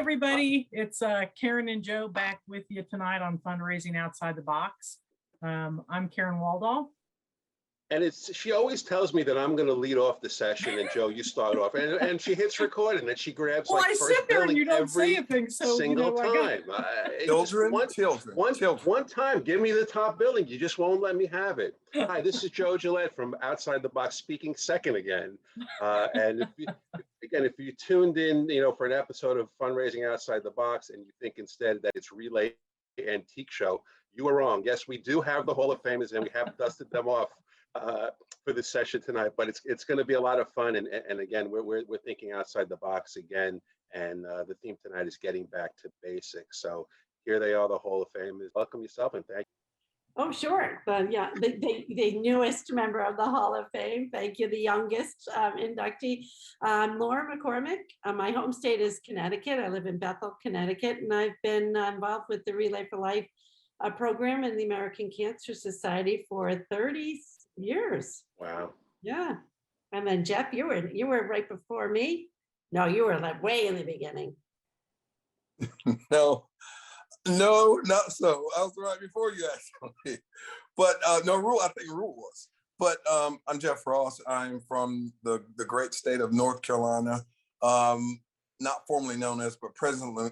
everybody. It's Karen and Joe back with you tonight on Fundraising Outside the Box. I'm Karen Waldall. And she always tells me that I'm going to lead off the session, and Joe, you start off, and she hits record, and then she grabs Well, like I first sit there and billing you don't say every anything, so single time. One time, give me the top billing. You just won't let me have it. Hi, this is Joe Gillette from Outside the Box, speaking second again. And if you tuned in, for an episode of Fundraising Outside the Box, and you think instead that it's Relay Antique Show, you were wrong. Yes, we do have the Hall of Famers, and we have dusted them off for this session tonight, but it's going to be a lot of fun, and again, we're thinking outside the box again, and the theme tonight is getting back to basics. So here they are, the Hall of Famers. Welcome yourself, and thank you. Oh, sure. But yeah, the newest member of the Hall of Fame. Thank you. The youngest inductee. Laura McCormick. My home state is Connecticut. I live in Bethel, Connecticut, and I've been involved with the Relay for Life program in the American Cancer Society for 30 years. Wow. Yeah. And then Jeff, you were right before me. No, you were like way in the beginning. No, not so. I was right before you actually. But no, REUEL, I think REUEL was. But I'm Jeff Ross. I'm from the great state of North Carolina. Not formerly known as, but presently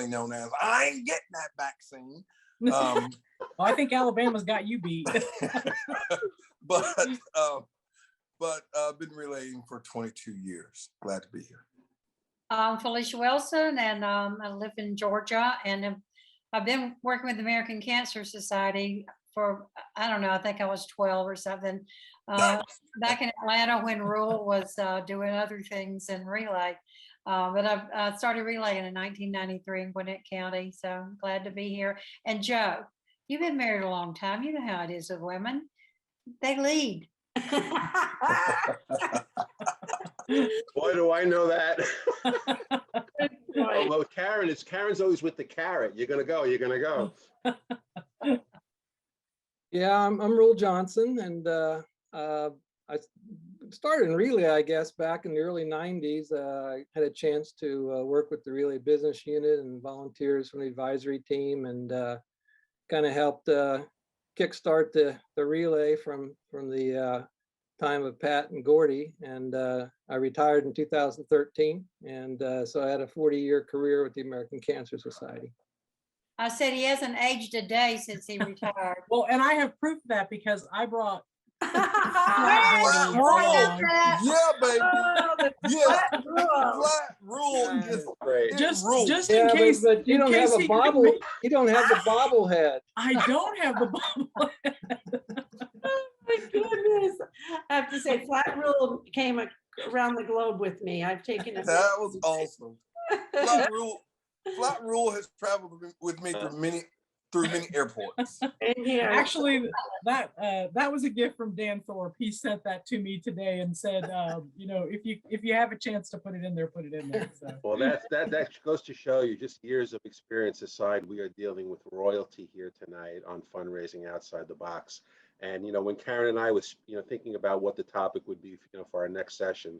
known as, I ain't getting that vaccine. Well, I think Alabama's got you beat. but I've been relaying for 22 years. Glad to be here. I'm PHYLECIA Wilson, and I live in Georgia, and I've been working with the American Cancer Society for, I don't know, I think I was 12 or something, back in Atlanta when REUEL was doing other things in Relay. But I started relaying in 1993 in Gwinnett County, so I'm glad to be here. And Joe, you've been married a long time. You know how it is with women. They lead. Boy, do I know that. Although Karen's always with the carrot. You're gonna go. Yeah, I'm REUEL Johnson, and I started in Relay, I guess, back in the early 90s. I had a chance to work with the Relay business unit and volunteers from the advisory team, and kind of helped kickstart the Relay from the time of Pat and Gordy. And I retired in 2013, and so I had a 40-year career with the American Cancer Society. I said he hasn't aged a day since he retired. Well, and I have proof of that because I brought Yeah, baby. Yeah, flat REUEL is Great. Just in case. But you don't have a bobble. You don't have the bobblehead. I don't have the bobblehead. Oh my goodness. I have to say, flat REUEL came around the globe with me. I've taken it. That was awesome. Flat REUEL has traveled with me through many airports. Actually, that was a gift from Dan Thorpe. He sent that to me today and said, if you have a chance to put it in there, put it in there. So. Well, that goes to show you, just years of experience aside, we are dealing with royalty here tonight on Fundraising Outside the Box. And when Karen and I was thinking about what the topic would be for our next session,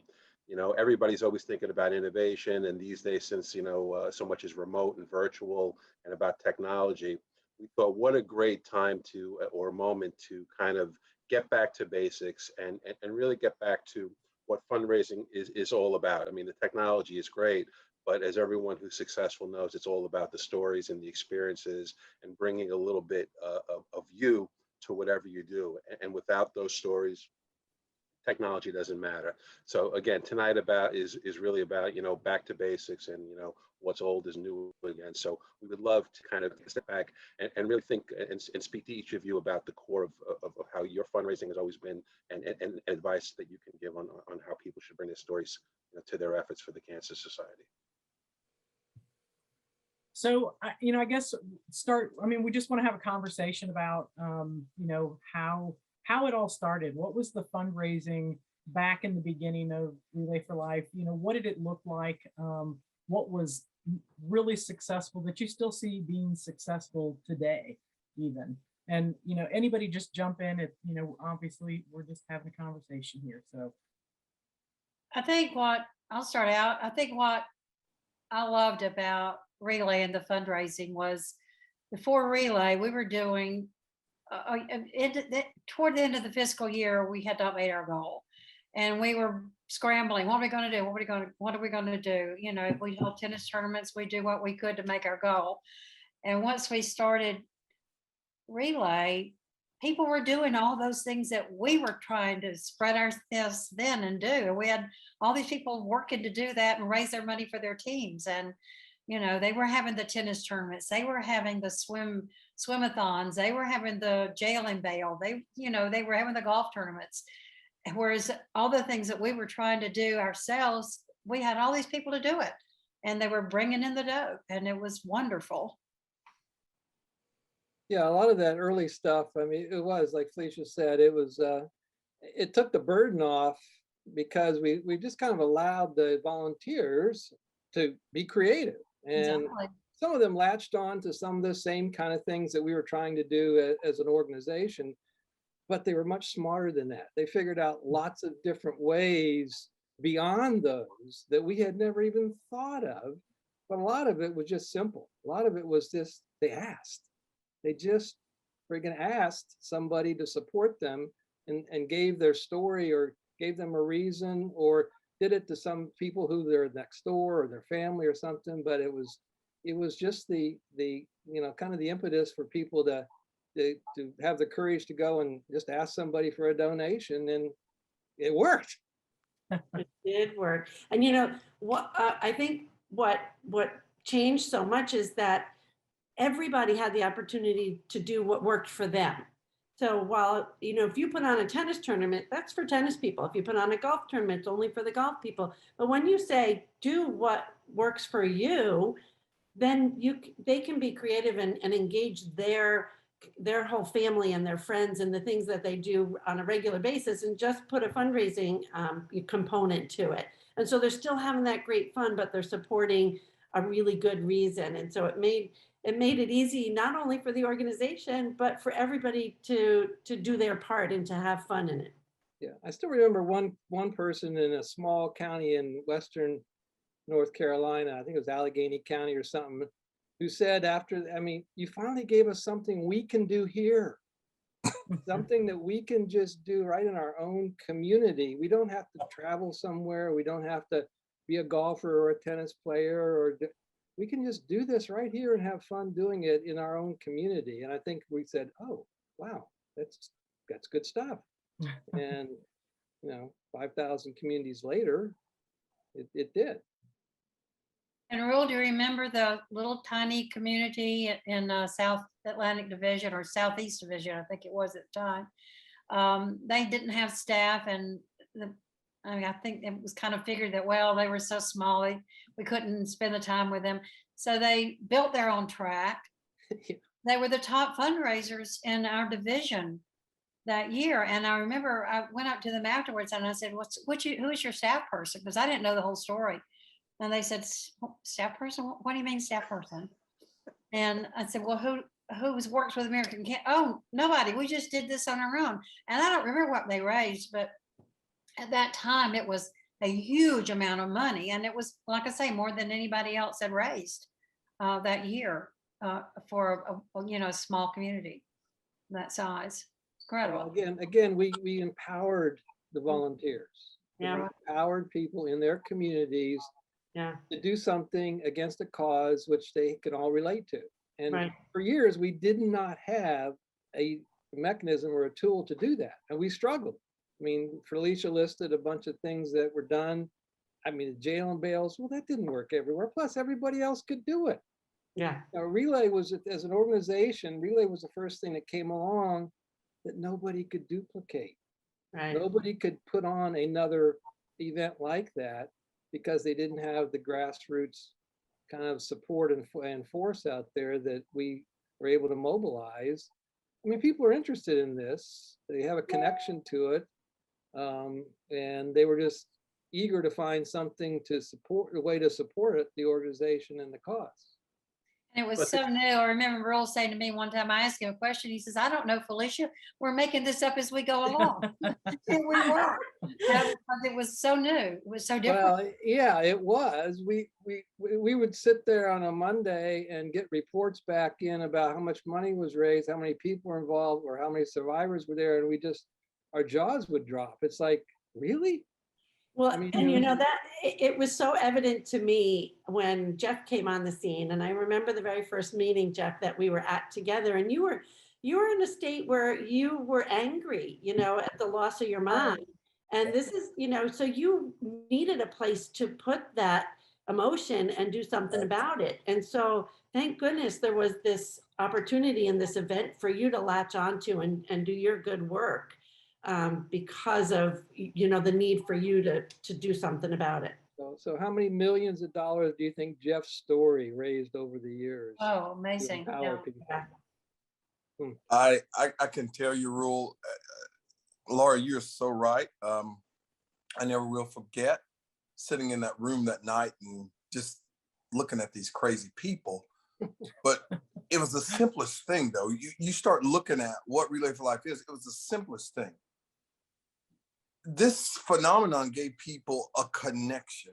everybody's always thinking about innovation, and these days, since so much is remote and virtual and about technology, we thought what a great time or moment to kind of get back to basics and really get back to what fundraising is all about. I mean, the technology is great, but as everyone who's successful knows, it's all about the stories and the experiences and bringing a little bit of you to whatever you do. And without those stories, technology doesn't matter. So again, tonight is really about back to basics, and what's old is new again. So we would love to kind of step back and really think and speak to each of you about the core of how your fundraising has always been, and advice that you can give on how people should bring their stories to their efforts for the Cancer Society. So, I guess we just want to have a conversation about, how it all started. What was the fundraising back in the beginning of Relay for Life? What did it look like? What was really successful that you still see being successful today, even? And, anybody just jump in if, obviously we're just having a conversation here. So I think I'll start out. I think what I loved about Relay and the fundraising was before Relay, we were doing, toward the end of the fiscal year, we had not made our goal. And we were scrambling. What are we going to do? What are we going to do? You know, we held tennis tournaments. We do what we could to make our goal. And once we started Relay, people were doing all those things that we were trying to spread ourselves then and do. And we had all these people working to do that and raise their money for their teams. And, you know, they were having the tennis tournaments. They were having the swimathons. They were having the jail and bail. They, you know, they were having the golf tournaments. Whereas all the things that we were trying to do ourselves, we had all these people to do it. And they were bringing in the dough. And it was wonderful. Yeah, a lot of that early stuff, I mean, it was, like Felicia said, it was, it took the burden off because we just kind of allowed the volunteers to be creative. And Exactly. some of them latched on to some of the same kind of things that we were trying to do as an organization, but they were much smarter than that. They figured out lots of different ways beyond those that we had never even thought of. But a lot of it was just simple. A lot of it was just, they asked. They just friggin' asked somebody to support them and gave their story or gave them a reason or did it to some people who they're next door or their family or something. But it was just the you know, kind of the impetus for people to have the courage to go and just ask somebody for a donation, and it worked. It did work. And you know what, I think what changed so much is that everybody had the opportunity to do what worked for them. So while, you know, if you put on a tennis tournament, that's for tennis people. If you put on a golf tournament, it's only for the golf people. But when you say do what works for you, then they can be creative and engage their whole family and their friends and the things that they do on a regular basis, and just put a fundraising component to it. And so they're still having that great fun, but they're supporting a really good reason. And so it made it easy, not only for the organization, but for everybody to do their part and to have fun in it. Yeah, I still remember one person in a small county in Western North Carolina, I think it was Allegheny County or something, who said after, I mean, you finally gave us something we can do here, something that we can just do right in our own community. We don't have to travel somewhere. We don't have to be a golfer or a tennis player, or we can just do this right here and have fun doing it in our own community. And I think we said, oh, wow, that's good stuff. And, you know, 5,000 communities later, it did. And Rule, do you remember the little tiny community in South Atlantic Division or Southeast Division, I think it was at the time? They didn't have staff, and I mean, I think it was kind of figured that, well, they were so small, we couldn't spend the time with them. So they built their own track. They were the top fundraisers in our division that year. And I remember I went up to them afterwards and I said, who is your staff person? Because I didn't know the whole story. And they said, staff person? What do you mean staff person? And I said, well, who's works with American Cancer? Oh, nobody. We just did this on our own. And I don't remember what they raised, but at that time it was a huge amount of money. And it was, like I say, more than anybody else had raised that year for a small community that size. Incredible. Well, again, we empowered the volunteers. Yeah. We empowered people in their communities to do something against a cause which they could all relate to. And for years, we did not have a mechanism or a tool to do that. And we struggled. I mean, Felicia listed a bunch of things that were done. I mean, the jail and bails, well, that didn't work everywhere. Plus, everybody else could do it. Yeah. Now, Relay was, as an organization, Relay was the first thing that came along that nobody could duplicate. Right. Nobody could put on another event like that because they didn't have the grassroots kind of support and force out there that we were able to mobilize. I mean, people are interested in this. They have a connection to it. And they were just eager to find something to support, a way to support it, the organization and the cause. And it was But the- so new. I remember Ruel saying to me one time, I asked him a question. He says, I don't know, Felicia. We're making this up as we go along. And we were. Because it was so new. It was so different. Well, yeah, it was. We would sit there on a Monday and get reports back in about how much money was raised, how many people were involved, or how many survivors were there, and we just, our jaws would drop. It's like, really? Well, I mean, and you you know- know that it was so evident to me when Jeff came on the scene, and I remember the very first meeting, Jeff, that we were at together, and you were in a state where you were angry, you know, at the loss of your mom. And this is, you know, so you needed a place to put that emotion and do something about it. And so thank goodness there was this opportunity in this event for you to latch onto and do your good work, because of, you know, the need for you to do something about it. So how many millions of dollars do you think Jeff's story raised over the years? Oh, to amazing. empower Yeah. people? Yeah. I can tell you, Ruel, Laura, you're so right. I never will forget sitting in that room that night and just looking at these crazy people. But it was the simplest thing, though. You start looking at what Relay for Life is. It was the simplest thing. This phenomenon gave people a connection.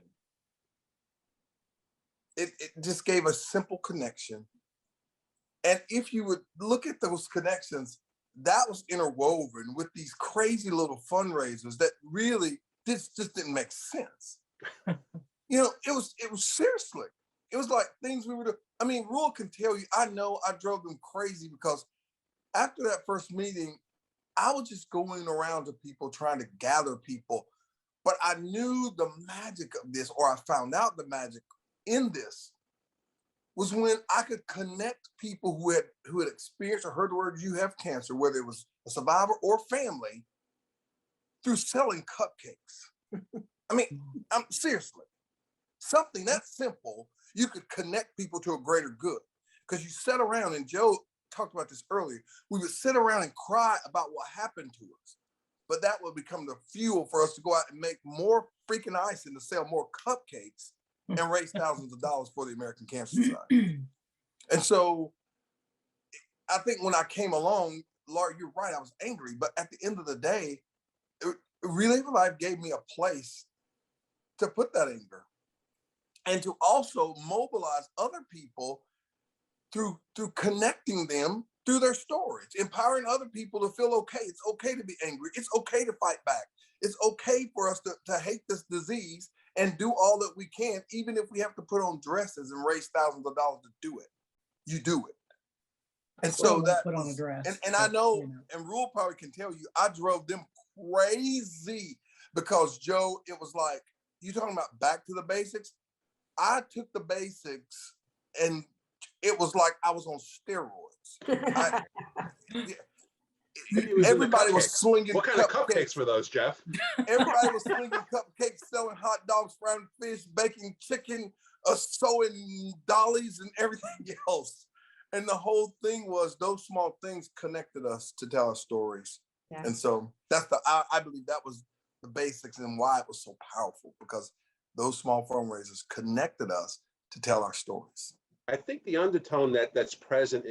It just gave a simple connection. And if you would look at those connections, that was interwoven with these crazy little fundraisers that really just didn't make sense. You know, it was seriously, it was like things we were doing. I mean, Ruel can tell you, I know I drove them crazy because after that first meeting, I was just going around to people trying to gather people. But I knew the magic of this, or I found out the magic in this, was when I could connect people who had experienced or heard the word you have cancer, whether it was a survivor or family, through selling cupcakes. I mean, seriously, something that simple, you could connect people to a greater good. Because you sat around, and Joe talked about this earlier, we would sit around and cry about what happened to us. But that would become the fuel for us to go out and make more freaking icing to sell more cupcakes and raise thousands of dollars for the American Cancer Society. And so I think when I came along, Laura, you're right, I was angry. But at the end of the day, Relay for Life gave me a place to put that anger and to also mobilize other people through connecting them through their stories, empowering other people to feel okay. It's okay to be angry. It's okay to fight back. It's okay for us to hate this disease and do all that we can, even if we have to put on dresses and raise thousands of dollars to do it. You do it. And so that put on a dress. and I know, You know. and Ruel probably can tell you, I drove them crazy because, Joe, it was like, you talking about back to the basics? I took the basics and it was like I was on steroids. Everybody was slinging What kind of cupcakes were those, Jeff? Everybody was slinging cupcakes, selling hot dogs, frying fish, baking chicken, sewing dollies and everything else. And the whole thing was those small things connected us to tell our stories. Yeah. And so that's I believe that was the basics and why it was so powerful, because those small fundraisers connected us to tell our stories. I think the undertone that's present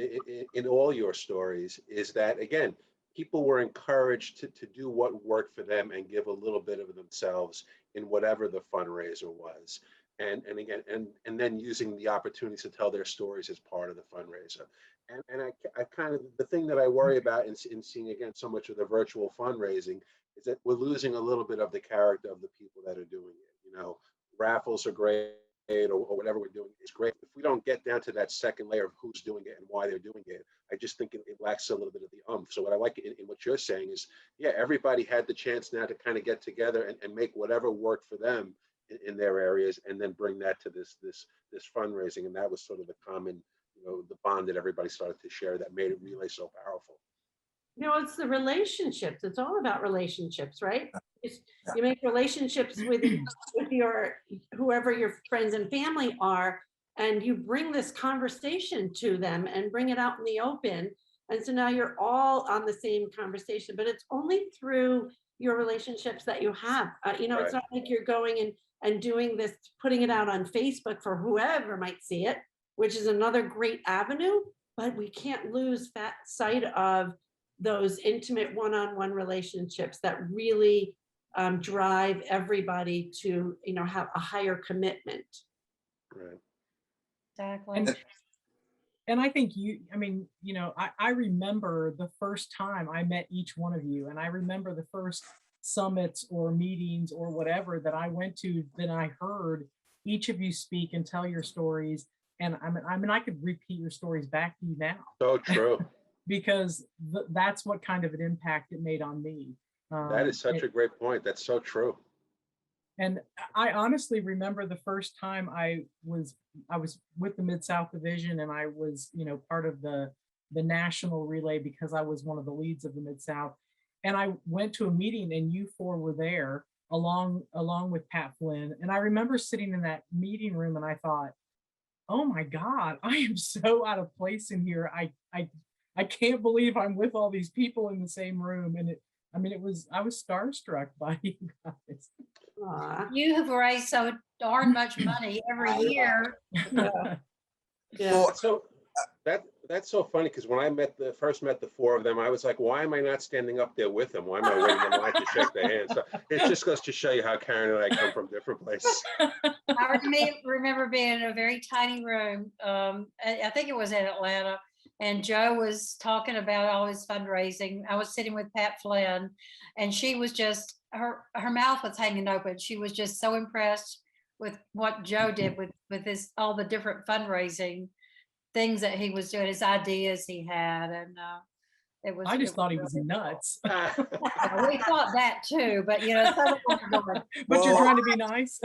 in all your stories is that, again, people were encouraged to do what worked for them and give a little bit of themselves in whatever the fundraiser was. And again, and then using the opportunities to tell their stories as part of the fundraiser. And I kind of, the thing that I worry about in seeing, again, so much of the virtual fundraising is that we're losing a little bit of the character of the people that are doing it. You know, raffles are great, or whatever we're doing is great. If we don't get down to that second layer of who's doing it and why they're doing it, I just think it lacks a little bit of the oomph. So what I like in what you're saying is, yeah, everybody had the chance now to kind of get together and make whatever worked for them in their areas, and then bring that to this fundraising. And that was sort of the common, you know, the bond that everybody started to share that made it Relay so powerful. You know, it's the relationships. It's all about relationships, right? You make relationships with your whoever your friends and family are, and you bring this conversation to them and bring it out in the open. And so now you're all on the same conversation, but it's only through your relationships that you have. You know, It's not like you're going and doing this, putting it out on Facebook for whoever might see it. which is another great avenue, but we can't lose that sight of those intimate one-on-one relationships that really drive everybody to, have a higher commitment. Right. Exactly. And I think I remember the first time I met each one of you, and I remember the first summits or meetings or whatever that I went to, then I heard each of you speak and tell your stories. And I could repeat your stories back to you now. So true. Because that's what kind of an impact it made on me. That is such a great point. That's so true. And I honestly remember the first time I was with the Mid-South Division, and I was, part of the national relay because I was one of the leads of the Mid-South. And I went to a meeting and you four were there along with Pat Flynn. And I remember sitting in that meeting room and I thought, oh my God, I am so out of place in here. I can't believe I'm with all these people in the same room. And I was starstruck by you guys. Aw, You have raised so darn much money every year. yeah. Well, So that's so funny, because when I first met the four of them, I was like, why am I not standing up there with them? Why am I waiting in line to shake their hands? So it just goes to show you how Karen and I come from different places. I remember being in a very tiny room. I think it was in Atlanta, and Joe was talking about all his fundraising. I was sitting with Pat Flynn, and she was just, her mouth was hanging open. She was just so impressed with what Joe did with his, all the different fundraising things that he was doing, his ideas he had. And I just thought he was nuts. Yeah, we thought that too, but some of them were But you're Well- trying to be nice.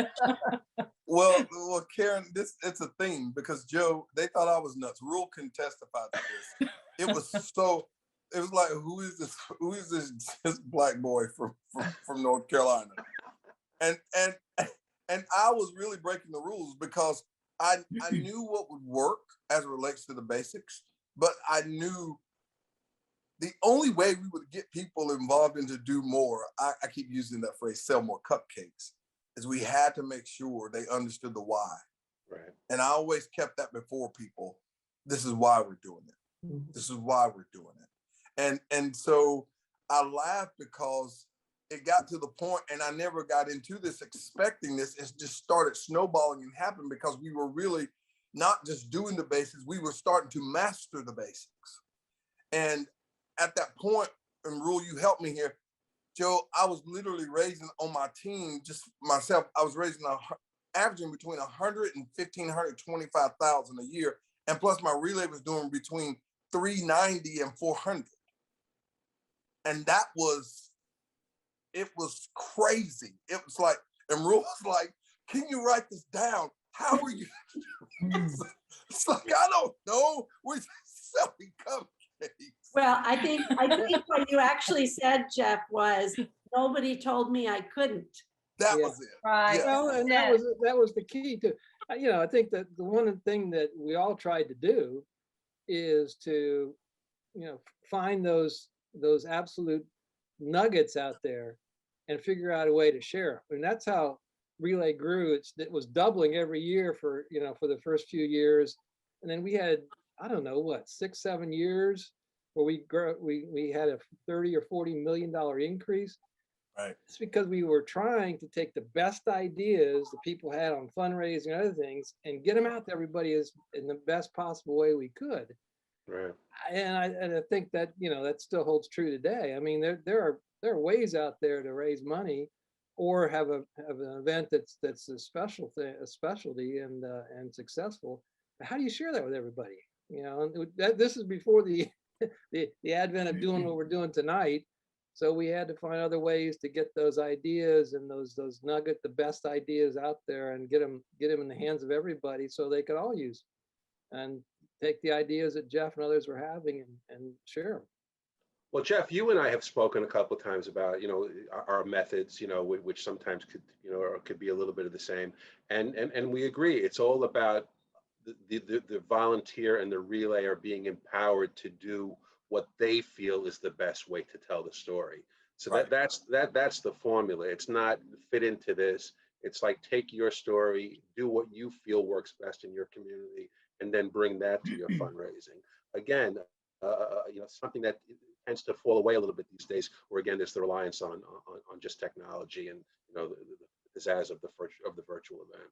well, Karen, it's a thing because Joe, they thought I was nuts. Rule can testify to this. It was like, who is this black boy from North Carolina? And I was really breaking the rules because I knew what would work as it relates to the basics, but I knew the only way we would get people involved and to do more, I keep using that phrase, sell more cupcakes, is we had to make sure they understood the why. Right. And I always kept that before people. This is why we're doing it. This is why we're doing it. And so I laughed because it got to the point, and I never got into this expecting this. It just started snowballing and happened because we were really not just doing the basics, we were starting to master the basics. And at that point, and Rule, you helped me here, Joe, I was literally raising on my team, just myself, I was raising averaging between 115, 125,000 a year. And plus my relay was doing between 390 and 400. And it was crazy. It was like, and Rule was like, can you write this down? How are you? It's like, I don't know. We're selling cupcakes. Well, I think what you actually said, Jeff, was nobody told me I couldn't. That Yeah. was it. right. Yeah. Well, and that was the key to, I think that the one thing that we all tried to do is to, find those absolute nuggets out there and figure out a way to share. And that's how Relay grew. It was doubling every year for the first few years. And then we had, I don't know what, 6-7 years where we had a $30 or $40 million increase. Right. It's because we were trying to take the best ideas that people had on fundraising and other things and get them out to everybody in the best possible way we could. Right. And I think that, that still holds true today. I mean, there are ways out there to raise money or have an event that's a special thing, a specialty and successful. But how do you share that with everybody? This is before the advent of doing what we're doing tonight. So we had to find other ways to get those ideas and those the best ideas out there and get them in the hands of everybody so they could all use and take the ideas that Jeff and others were having and share them. Well, Jeff, you and I have spoken a couple of times about, our methods, which sometimes could, or could be a little bit of the same. And we agree, it's all about the volunteer and the relayer being empowered to do what they feel is the best way to tell the story. So Right. that's the formula. It's not fit into this. It's like, take your story, do what you feel works best in your community, and then bring that to your fundraising. Again, something that tends to fall away a little bit these days, where again, there's the reliance on just technology and the pizzazz of the virtual event.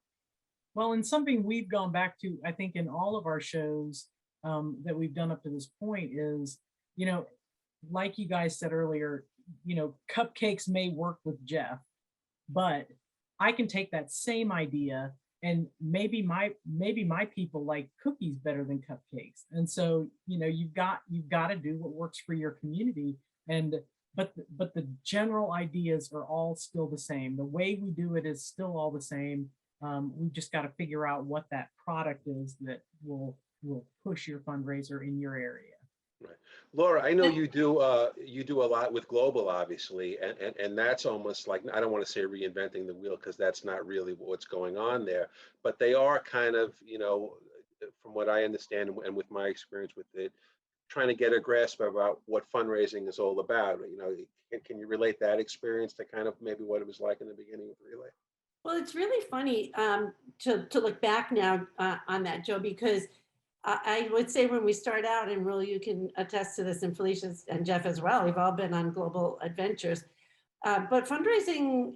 Well, and something we've gone back to, I think, in all of our shows that we've done up to this point is, like you guys said earlier, cupcakes may work with Jeff, but I can take that same idea and maybe my people like cookies better than cupcakes. And so, you've got to do what works for your community. But the general ideas are all still the same. The way we do it is still all the same. We've just got to figure out what that product is that will push your fundraiser in your area. Right. Laura, I know you do a lot with global, obviously, and that's almost like, I don't want to say reinventing the wheel, because that's not really what's going on there, but they are kind of, from what I understand and with my experience with it, trying to get a grasp about what fundraising is all about. Can you relate that experience to kind of maybe what it was like in the beginning of Relay? Well, it's really funny to look back now on that, Joe, because I would say when we start out, and REUEL, you can attest to this, and Felicia and Jeff as well, we've all been on global adventures. But fundraising,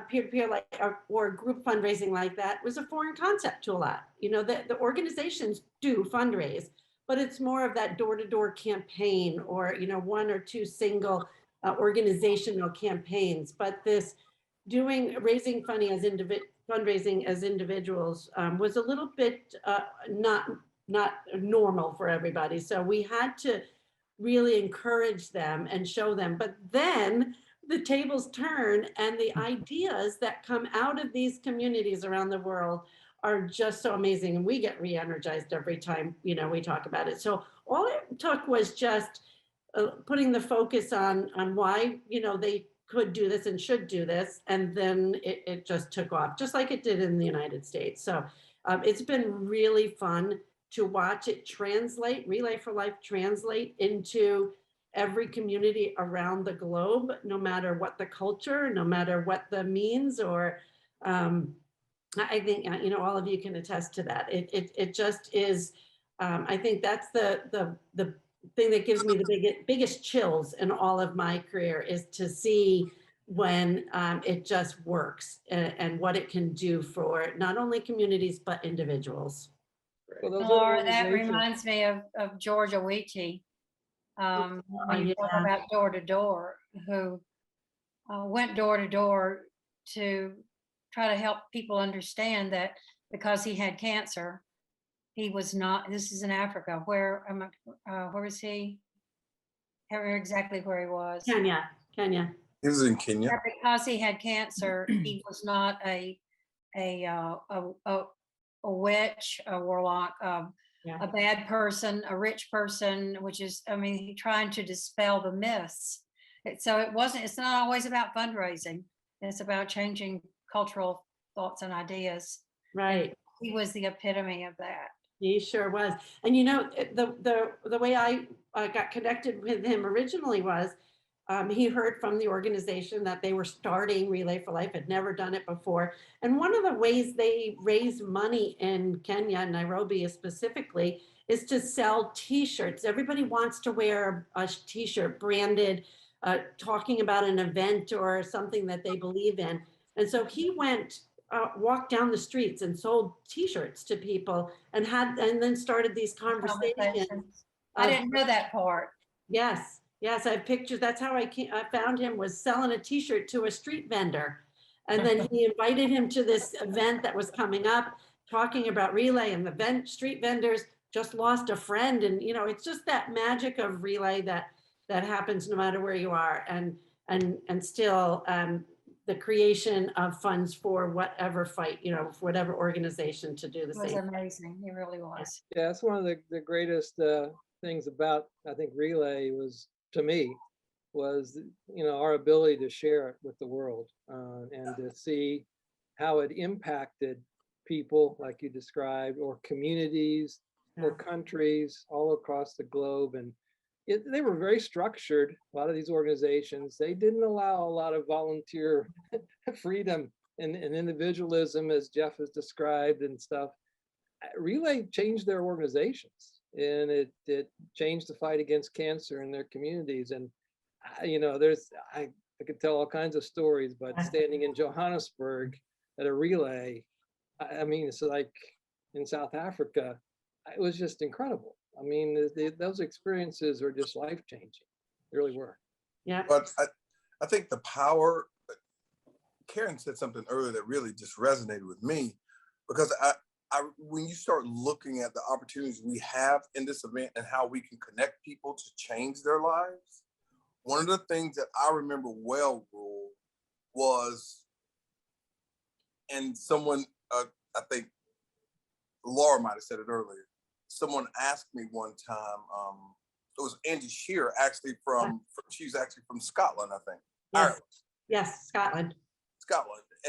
peer-to-peer or group fundraising like that was a foreign concept to a lot. The organizations do fundraise, but it's more of that door-to-door campaign or, one or two single organizational campaigns. But this raising fundraising as individuals was a little bit not normal for everybody. So we had to really encourage them and show them. But then the tables turn, and the ideas that come out of these communities around the world are just so amazing. And we get re-energized every time, we talk about it. So all it took was just putting the focus on why, they could do this and should do this. And then it just took off, just like it did in the United States. So it's been really fun to watch it translate, Relay for Life translate into every community around the globe, no matter what the culture, no matter what the means, or I think, all of you can attest to that. It just is, I think that's the thing that gives me the biggest chills in all of my career, is to see when it just works and what it can do for not only communities, but individuals. Well, those Laura, that organizations- reminds me of Georgia Weetie. When you talk yeah. about door to door, who went door to door to try to help people understand that because he had cancer, he was not, this is in Africa, where is he? Exactly where he was. Kenya. He was in Kenya. That because he had cancer, he was not a witch, a warlock, a bad person, a rich person, which is, trying to dispel the myths. It's not always about fundraising. It's about changing cultural thoughts and ideas. Right. He was the epitome of that. He sure was. And the way I got connected with him originally was he heard from the organization that they were starting Relay for Life, had never done it before. And one of the ways they raise money in Kenya, Nairobi specifically, is to sell t-shirts. Everybody wants to wear a t-shirt branded, talking about an event or something that they believe in. And so he walked down the streets and sold t-shirts to people and then started these conversations. I didn't know that part. Yes, I have pictures. That's how I found him, was selling a t-shirt to a street vendor. And then he invited him to this event that was coming up, talking about Relay, and the street vendors just lost a friend. And, it's just that magic of Relay that happens no matter where you are. And still, the creation of funds for whatever fight, for whatever organization to do the same. It was amazing. It really was. Yeah, that's one of the greatest things about, I think, Relay to me, was, our ability to share it with the world and to see how it impacted people like you described, or communities or countries all across the globe. And they were very structured. A lot of these organizations, they didn't allow a lot of volunteer freedom and individualism, as Jeff has described and stuff. Relay changed their organizations, and it changed the fight against cancer in their communities. And I could tell all kinds of stories, but standing in Johannesburg at a relay, I mean, it's like in South Africa, it was just incredible. I mean, those experiences were just life-changing. They really were. Yeah. But I think the power, Karen said something earlier that really just resonated with me, because when you start looking at the opportunities we have in this event and how we can connect people to change their lives, one of the things that I remember well, Rule, was, and someone, I think Laura might have said it earlier, someone asked me one time, it was Angie Shearer, actually she's actually from Scotland, I think. Yes. Ireland. Yes, Scotland.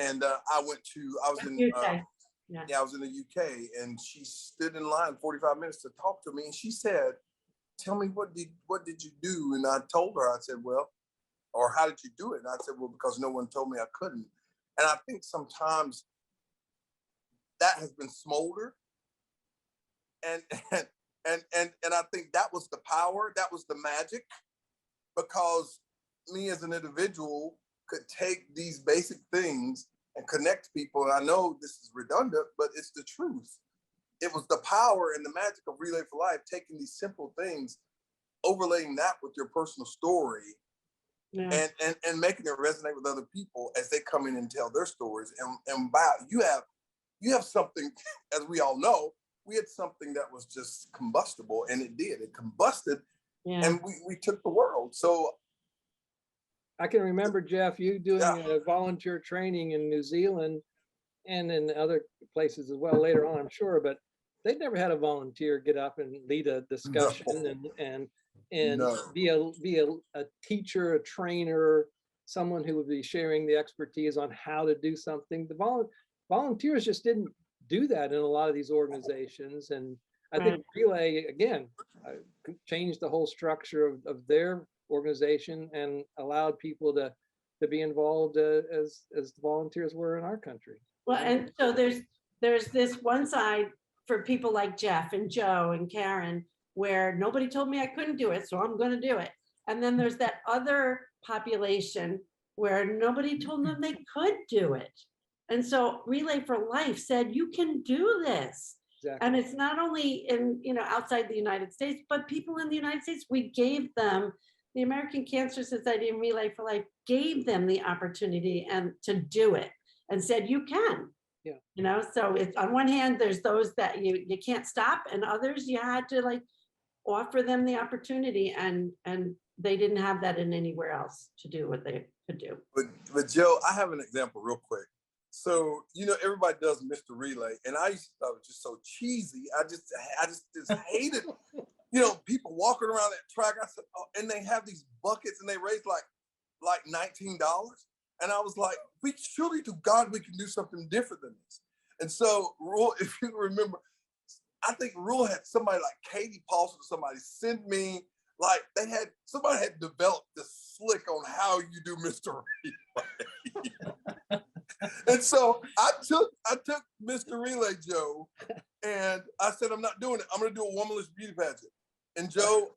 And I was in UK. I was in the UK, and she stood in line 45 minutes to talk to me, and she said, "Tell me, what did you do?" And I told her, I said, "Well," or "How did you do it?" And I said, "Well, because no one told me I couldn't." And I think sometimes that has been smoldered, and I think that was the power, that was the magic, because me as an individual could take these basic things and connect people. And I know this is redundant, but it's the truth. It was the power and the magic of Relay for Life, taking these simple things, overlaying that with your personal story, and making it resonate with other people as they come in and tell their stories. And wow, you have something, as we all know, we had something that was just combustible, and it combusted, and we took the world. So I can remember, Jeff, you doing a volunteer training in New Zealand and in other places as well later on, I'm sure, but they'd never had a volunteer get up and lead a discussion and be a teacher, a trainer, someone who would be sharing the expertise on how to do something. The volunteers just didn't do that in a lot of these organizations. And I think Relay, again, changed the whole structure of their organization and allowed people to be involved as the volunteers were in our country. Well, and so there's this one side for people like Jeff and Joe and Karen, where nobody told me I couldn't do it, so I'm going to do it. And then there's that other population where nobody told them they could do it. And so Relay for Life said, you can do this. Exactly. And it's not only in, outside the United States, but people in the United States, we gave them, the American Cancer Society and Relay for Life gave them the opportunity and to do it and said, you can. Yeah. So it's, on one hand, there's those that you can't stop, and others you had to offer them the opportunity, and they didn't have that in anywhere else to do what they could do. But Joe, I have an example real quick. So, everybody does Mr. Relay, and I used to thought it was just so cheesy. I just hated, people walking around that track. I said, oh, and they have these buckets, and they raise like $19. And I was like, we surely to God, we can do something different than this. And so, Rule, if you remember, I think Rule had somebody like Katie Paulson, somebody send me, somebody had developed this slick on how you do Mr. Relay. And so I took Mr. Relay, Joe, and I said, I'm not doing it. I'm going to do a womanless beauty pageant. And Joe,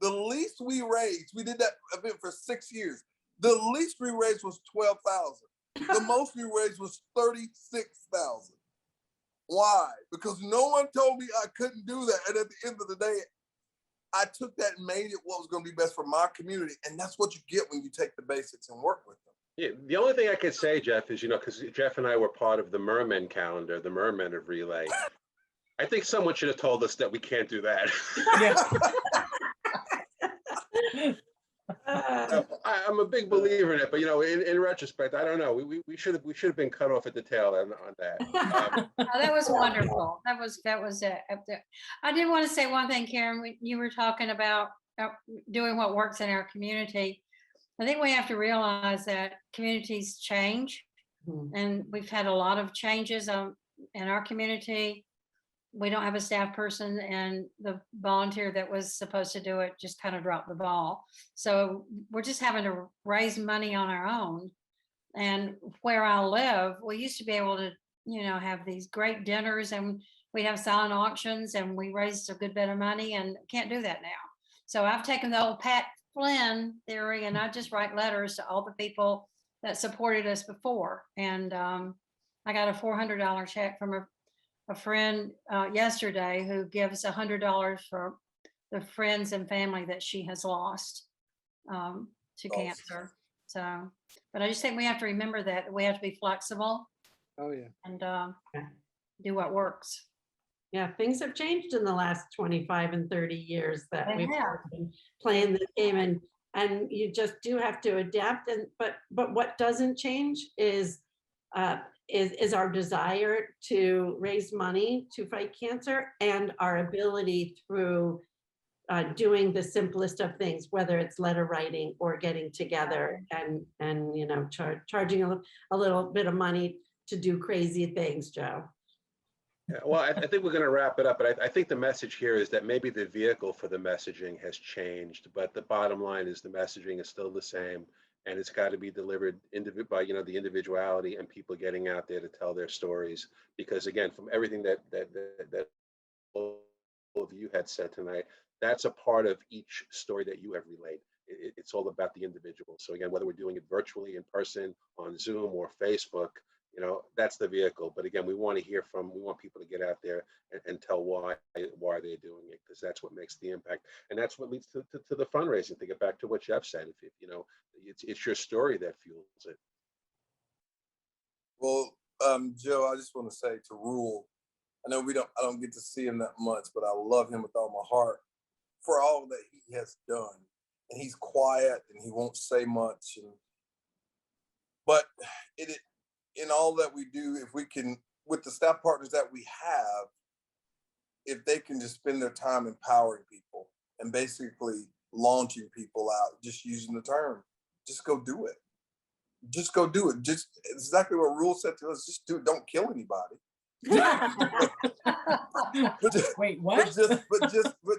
the least we raised, we did that event for 6 years. The least we raised was $12,000. The most we raised was $36,000. Why? Because no one told me I couldn't do that. And at the end of the day, I took that and made it what was going to be best for my community. And that's what you get when you take the basics and work with them. Yeah, the only thing I could say, Jeff, is, because Jeff and I were part of the Mermen calendar, the Mermen of Relay. I think someone should have told us that we can't do that. I'm a big believer in it, but in retrospect, I don't know. We should have been cut off at the tail end on that. That was wonderful. That was it. I did want to say one thing, Karen. You were talking about doing what works in our community. I think we have to realize that communities change, and we've had a lot of changes in our community. We don't have a staff person, and the volunteer that was supposed to do it just kind of dropped the ball. So we're just having to raise money on our own. And where I live, we used to be able to, have these great dinners, and we'd have silent auctions and we raised a good bit of money, and can't do that now. So I've taken the old Pat Flynn theory and I just write letters to all the people that supported us before. And I got a $400 check from a friend yesterday who gives $100 for the friends and family that she has lost to cancer. So, but I just think we have to remember that we have to be flexible Oh, yeah. and do what works. Yeah, things have changed in the last 25 and 30 years that They we've have. been playing this game, and you just do have to adapt. And but what doesn't change is our desire to raise money to fight cancer, and our ability through doing the simplest of things, whether it's letter writing or getting together and you know, charging a little bit of money to do crazy things, Joe. Yeah, well, I think we're going to wrap it up, but I think the message here is that maybe the vehicle for the messaging has changed, but the bottom line is the messaging is still the same, and it's got to be delivered by, you know, the individuality and people getting out there to tell their stories. Because again, from everything that all of you had said tonight, that's a part of each story that you have relayed. It's all about the individual. So again, whether we're doing it virtually, in person, on Zoom or Facebook, you know, that's the vehicle. But again, we want people to get out there and tell why they're doing it, because that's what makes the impact. And that's what leads to the fundraising. To get back to what Jeff said, if you know, it's your story that fuels it. Well, Joe, I just want to say to REUEL, I know I don't get to see him that much, but I love him with all my heart for all that he has done. And he's quiet and he won't say much. But in all that we do, if we can, with the staff partners that we have, if they can just spend their time empowering people and basically launching people out, just using the term, just go do it. Just go do it. Just exactly what REUEL said to us, just do it. Don't kill anybody. Wait, what? But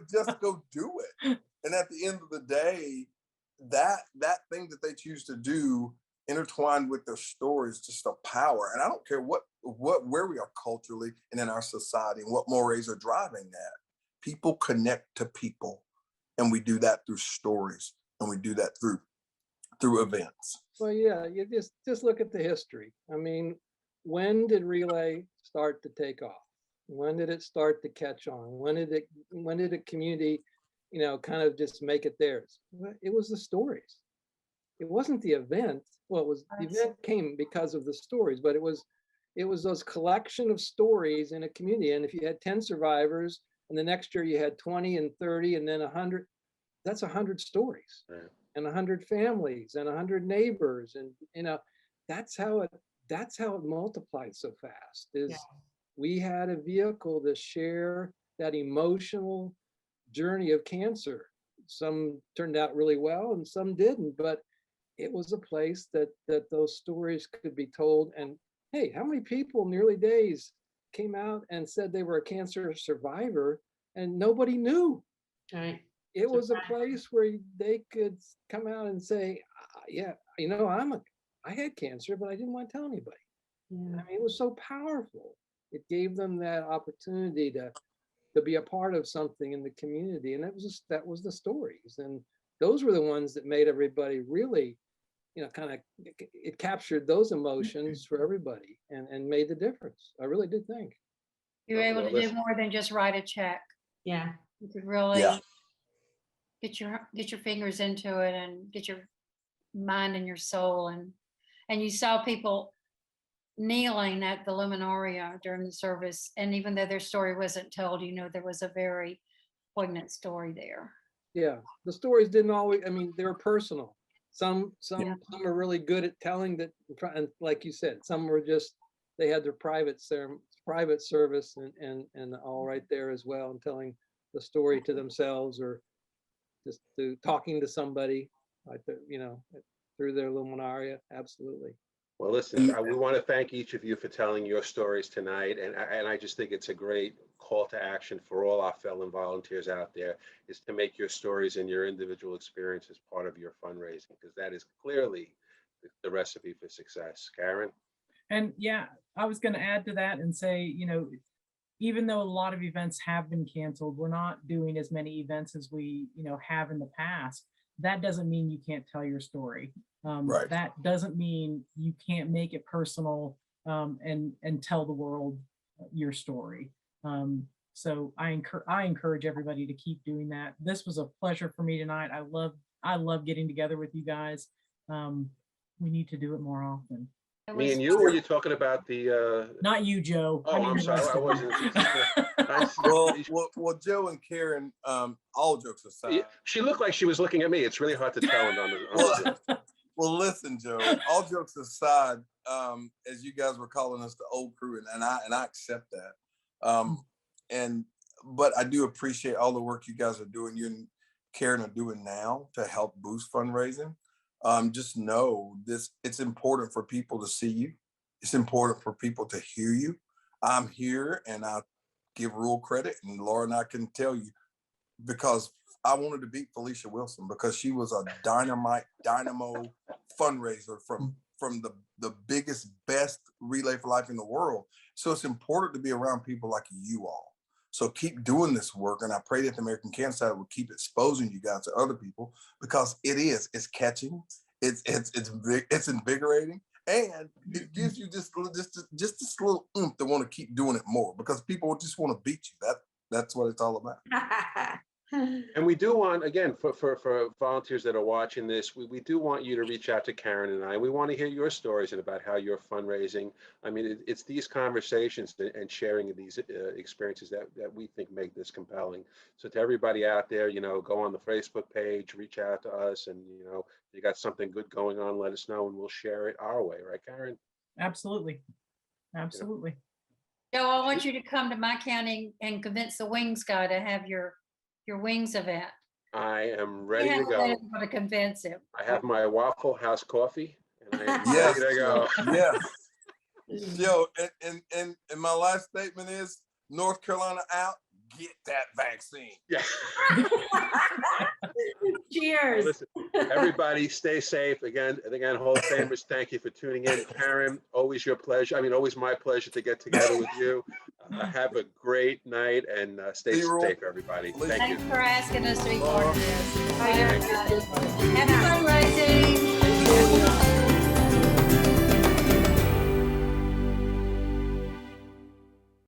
just go do it. And at the end of the day, that thing that they choose to do, intertwined with their stories, just a power. And I don't care where we are culturally and in our society and what mores are driving that. People connect to people, and we do that through stories, and we do that through events. Well, yeah, you just look at the history. I mean, when did Relay start to take off? When did it start to catch on? When did the community, you know, kind of just make it theirs? Well, it was the stories. It wasn't the event. Well, the event came because of the stories, but it was those collection of stories in a community. And if you had 10 survivors and the next year you had 20 and 30 and then 100, that's 100 stories. Right. And 100 families and 100 neighbors. And, you know, that's how it multiplied so fast. We had a vehicle to share that emotional journey of cancer. Some turned out really well and some didn't, but it was a place that those stories could be told. And hey, how many people in the early days came out and said they were a cancer survivor and nobody knew? Right. It was a place where they could come out and say, yeah, you know, I had cancer, but I didn't want to tell anybody. Yeah. I mean, it was so powerful. It gave them that opportunity to be a part of something in the community. And that was the stories. And those were the ones that made everybody really, you know, kind of, it captured those emotions for everybody and made the difference. I really did think. You were able to do more than just write a check. Yeah. You could really get your fingers into it and get your mind and your soul. And you saw people kneeling at the luminaria during the service. And even though their story wasn't told, you know, there was a very poignant story there. Yeah, the stories didn't always, I mean, they were personal. Some are really good at telling that, and like you said, some were just, they had their private service and all right there as well, and telling the story to themselves or just talking to somebody, like you know, through their luminaria. Absolutely. Well, listen, we want to thank each of you for telling your stories tonight. And I just think it's a great call to action for all our fellow volunteers out there, is to make your stories and your individual experiences part of your fundraising, because that is clearly the recipe for success. Karen? And yeah, I was going to add to that and say, you know, even though a lot of events have been canceled, we're not doing as many events as we, have in the past. That doesn't mean you can't tell your story. Right. That doesn't mean you can't make it personal and tell the world your story. So I encourage everybody to keep doing that. This was a pleasure for me tonight. I love getting together with you guys. We need to do it more often. It Me was and you, or were you talking about the, Not you, Joe. oh, I'm the sorry, rest I of wasn't. you. Well, Joe and Karen, all jokes aside. She looked like she was looking at me. It's really hard to tell on the Zoom. Well, listen, Joe, all jokes aside, as you guys were calling us the old crew, and I accept that. But I do appreciate all the work you guys are doing. You and Karen are doing now to help boost fundraising. Just know this, it's important for people to see you. It's important for people to hear you. I'm here and I give REUEL credit, and Laura and I can tell you, because I wanted to beat PHYLECIA Wilson because she was a dynamo fundraiser from the biggest, best Relay for Life in the world. So it's important to be around people like you all. So keep doing this work, and I pray that the American Cancer Society will keep exposing you guys to other people, because it's catching, it's invigorating, and it gives you just this little oomph to want to keep doing it more, because people just want to beat you. That's what it's all about. And we do want, again, for volunteers that are watching this, we do want you to reach out to Karen and I. We want to hear your stories and about how you're fundraising. I mean, it's these conversations and sharing of these experiences that we think make this compelling. So to everybody out there, go on the Facebook page, reach out to us, and, if you got something good going on, let us know and we'll share it our way. Right, Karen? Absolutely. Absolutely. Joe, I want you to come to my county and convince the wings guy to have your wings event. I am ready to go. To convince him. I have my Waffle House coffee, and I am Yes, ready to go. Yes. Joe, and my last statement is, North Carolina out, get that vaccine. Yeah. Cheers. Listen, everybody stay safe. Again, Hall of Famers, thank you for tuning in. Karen, always your pleasure. I mean, always my pleasure to get together with you. Have a great night, and stay safe, everybody. Thank you. Thanks for asking us to be part of this. Bye. Happy fundraising.